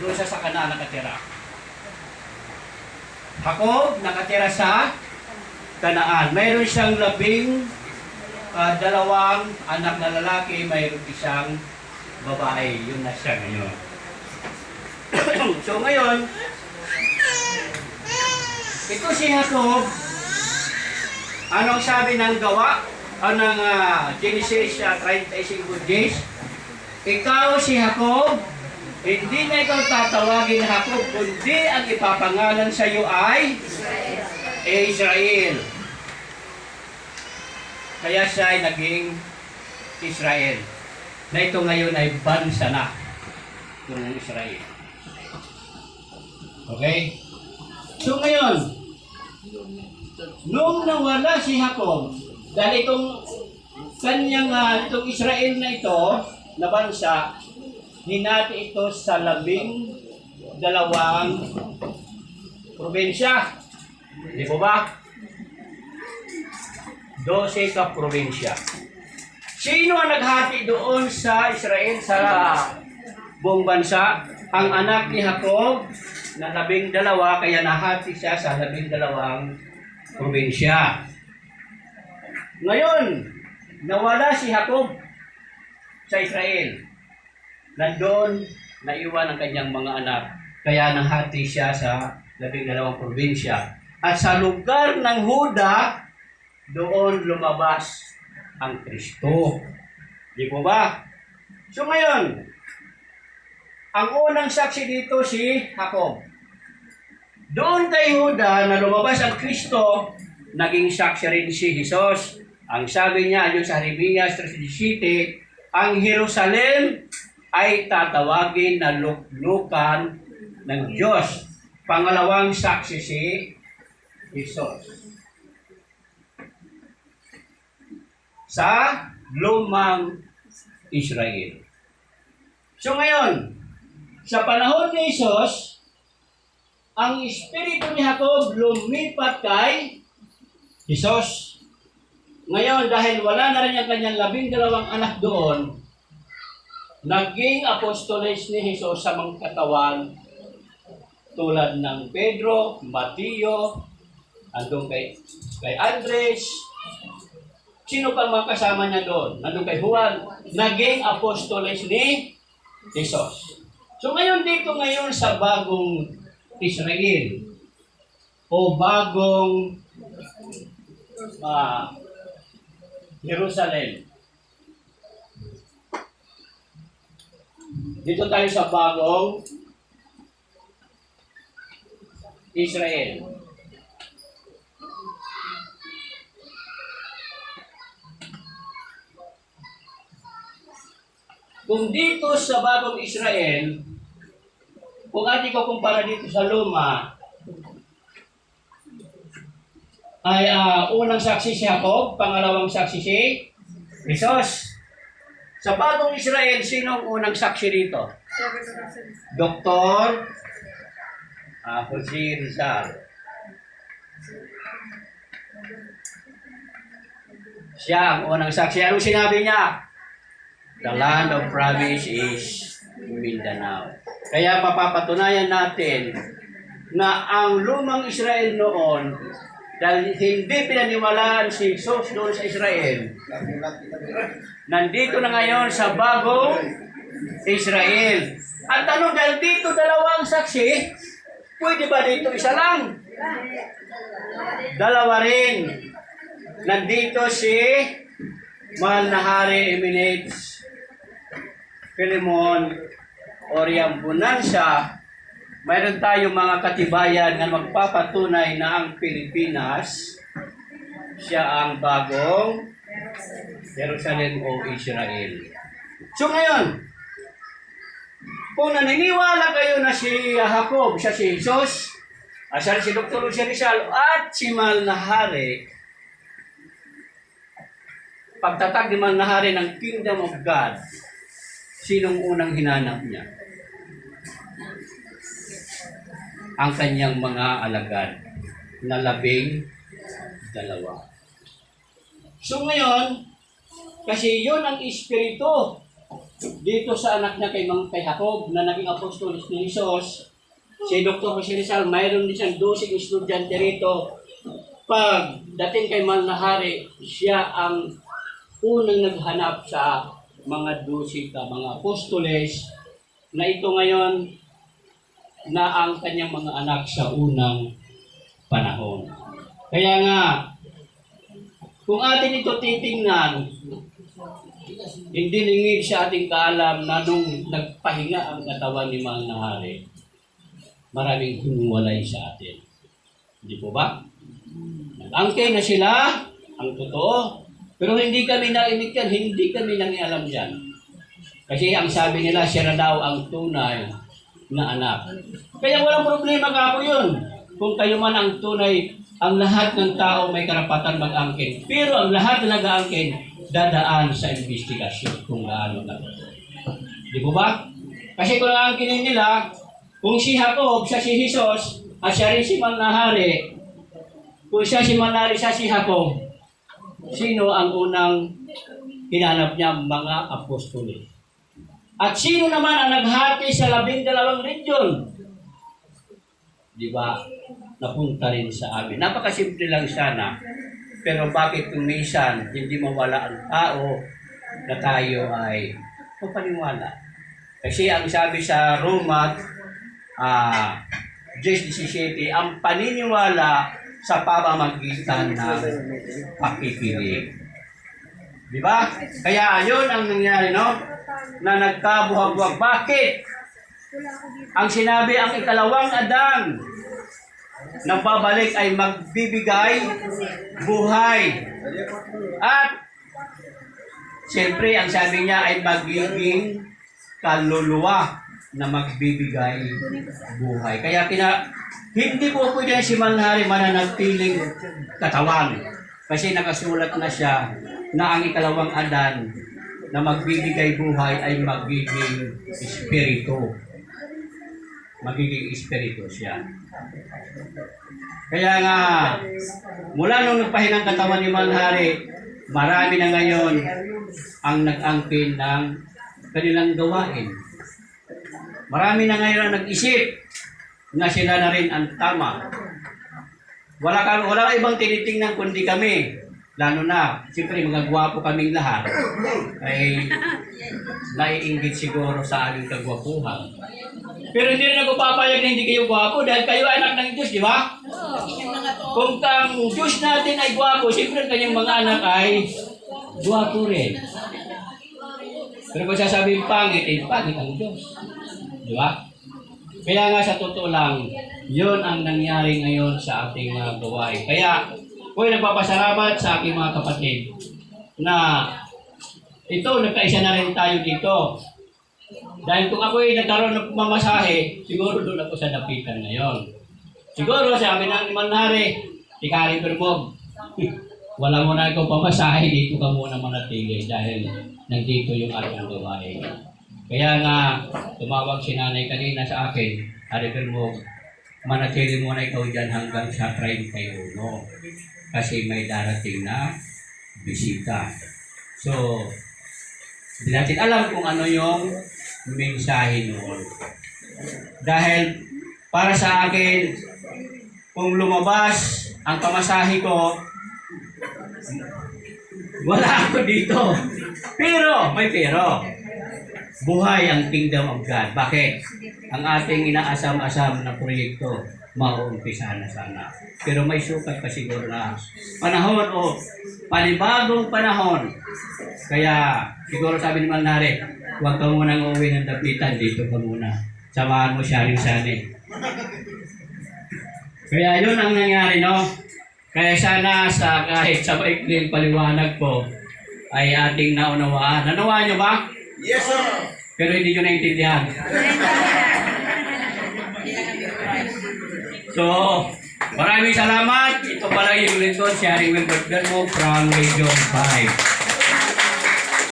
doon sa Kanaan nakatira. Jacob nakatira sa Kanaan. Mayroon siyang 12 anak na lalaki, mayroon isang babae. Yun na siya ngayon. So ngayon, ito si Jacob. Anong sabi ng gawa? Ng Genesis 35:10? Ikaw si Jacob, hindi na ikaw tatawagin Jacob, kundi ang ipapangalan sa iyo ay Israel. Kaya siya ay naging Israel. Na ito ngayon ay bansa na ng Israel. Okay? So ngayon, nung nawala si Jacob, dahil itong itong Israel na ito, na bansa, hinati ito sa 12 probinsya. Di po ba? 12 ka probinsya. Sino ang naghati doon sa Israel sa buong bansa? Ang anak ni Jacob na 12, kaya nahati siya sa 12 probinsya. Ngayon, nawala si Jacob sa Israel. Nandoon, naiwan ang kanyang mga anak. Kaya nahati siya sa 12 probinsya. At sa lugar ng Huda, doon lumabas ang Kristo. Di po ba? So ngayon, ang unang saksi dito si Jacob. Doon kay Huda na lumabas ang Kristo, naging saksi rin si Jesus. Ang sabi niya, yung sa Jeremias 3:17, ang Jerusalem ay tatawagin na luklukan ng Diyos. Pangalawang saksi si Jesus. Sa lumang Israel. So ngayon, sa panahon ni Jesus, ang espiritu ni Jacob lumipat kay Jesus. Ngayon, dahil wala na rin ang kanyang 12 anak doon, naging apostoles ni Jesus sa mga katawan tulad ng Pedro, Mateo, andun kay Andres, sino pang mga kasama niya doon? Nandun kay Juan, naging apostoles ni Jesus. So ngayon dito sa bagong Israel o bagong Jerusalem. Dito tayo sa bagong Israel. Kung dito sa bagong Israel, kung ating ko kumpara dito sa luma, ay unang saksi si Jacob, pangalawang saksi si Jesus. Sa bagong Israel, sino ang unang saksi dito? Doktor Jose Rizal. Siya ang unang saksi. Anong sinabi niya? The land of promise is Mindanao. Kaya mapapatunayan natin na ang lumang Israel noon, dahil hindi pinaniwalaan si Jesus doon sa Israel, nandito na ngayon sa bagong Israel. At tanong, dahil dito dalawang saksi, pwede ba dito isa lang? Dalawa rin. Nandito si Mahal na Hari Emirates Philemon Oriam Bonanza. Mayroon tayong mga katibayan na magpapatunay na ang Pilipinas, siya ang bagong Jerusalem o Israel. So ngayon, kung naniniwala kayo na si Jacob, siya si Jesus, siya si Dr. Jose Rizal, at si Mahal na Hari, pagtatag ni Mahal na Hari ng Kingdom of God, sinong unang hinanap niya? Ang kanyang mga alagad na 12. So ngayon, kasi yun ang espiritu dito sa anak niya kay Jacob na naging apostol ni Jesus, si Dr. Jose Rizal, mayroon din siyang 12 estudyante rito. Pag dating kay Manlahari, siya ang unang naghanap sa mga 12 mga apostoles na ito ngayon na ang kanyang mga anak sa unang panahon. Kaya nga, kung atin ito titingnan, hindi lingid sa ating kaalam na nung nagpahinga ang katawan ni Manlahari, maraming humuwalay sa atin. Hindi po ba? Nag-angkay na sila, ang totoo, pero hindi kami naimik yan, hindi kami nangialam yan. Kasi ang sabi nila, siya na daw ang tunay na anak. Kaya walang problema ka po yun. Kung kayo man ang tunay, ang lahat ng tao may karapatan mag-angkin. Pero ang lahat na nag-angkin, dadaan sa investigasyon kung gaano na. Di po ba? Kasi kung aangkinin nila, kung si Jacob, siya si Jesus, at siya rin si Manlahari, kung siya si Manlahari, siya si Jacob, sino ang unang hinanap niya? Mga apostoles. At sino naman ang naghati sa 12 region? Di ba? Napunta rin sa amin. Napakasimple lang sana. Pero bakit kung minsan hindi mawala ang tao na tayo ay mapaniwala? Kasi ang sabi sa Roma 10:17, ang paniniwala sa pamamagitan ng pakikinig. Di ba? Kaya yun ang nangyari, no? Na nagkabuhag-buhag. Bakit? Ang sinabi, ang ikalawang Adan na babalik ay magbibigay buhay. At siyempre, ang sabi niya ay magiging kaluluwa na magbibigay buhay. Kaya hindi po pwede si Manlahari mananatiling katawan. Kasi nakasulat na siya na ang ikalawang Adan na magbibigay buhay ay magiging espiritu. Magiging espiritu siya. Kaya nga, mula nung nagpahinang katawan ni Manlahari, marami na ngayon ang nag-angkin ng kanilang gawain. Marami na ngayon ang nag-isip na sila na rin ang tama. Wala ibang tinitingnan kundi kami. Lalo na, siyempre mga gwapo kaming lahat ay naiinggit siguro sa aming kagwapuhan. Pero hindi rin ako papayag na hindi kayo gwapo dahil kayo ay anak ng Diyos, di ba? Kung ang Diyos natin ay gwapo, siyempre kanyang mga anak ay gwapo rin. Pero kung sasabihin pangit, ay pangit ang Diyos. Di ba? Kaya nga sa totoo lang, yun ang nangyari ngayon sa ating mga gawain. Kaya, ako'y nagpapasalamat sa aking mga kapatid na ito, nagkaisa na rin tayo dito. Dahil kung ako'y nagkaroon ng mamasahe, siguro doon ako sa dapitan ngayon. Siguro sabi ng Manlahari, Ikari Bermog, wala mo na ikaw pamasahe, dito ka muna manatili dahil nandito yung ating gawain. Kaya nga, tumawag si nanay kanina sa akin, Hari Bermog, manatili mo na ikaw dyan hanggang sa 31. Kasi may darating na bisita. So, hindi natin alam kung ano yung mensahe noon. Dahil para sa akin, kung lumabas ang pamasahe ko, wala ako dito. Pero, may pero. Buhay ang Kingdom of God. Bakit? Ang ating inaasam-asam na proyekto, mauumpisa na sana. Pero may sukat pa siguro na panahon o panibagong panahon. Kaya siguro sabi ni Manlahari, huwag ka munang uuwi ng dapitan, dito ka muna. Samahan mo siya rin sana. Kaya yun ang nangyari, no? Kaya sana sa kahit sa maikling paliwanag po ay ating naunawaan. Nanawaan nyo ba? Yes, sir. Pero hindi nyo naintindihan. So, maraming salamat. Ito pala yung lingkod, sharing with Bermog from Region 5.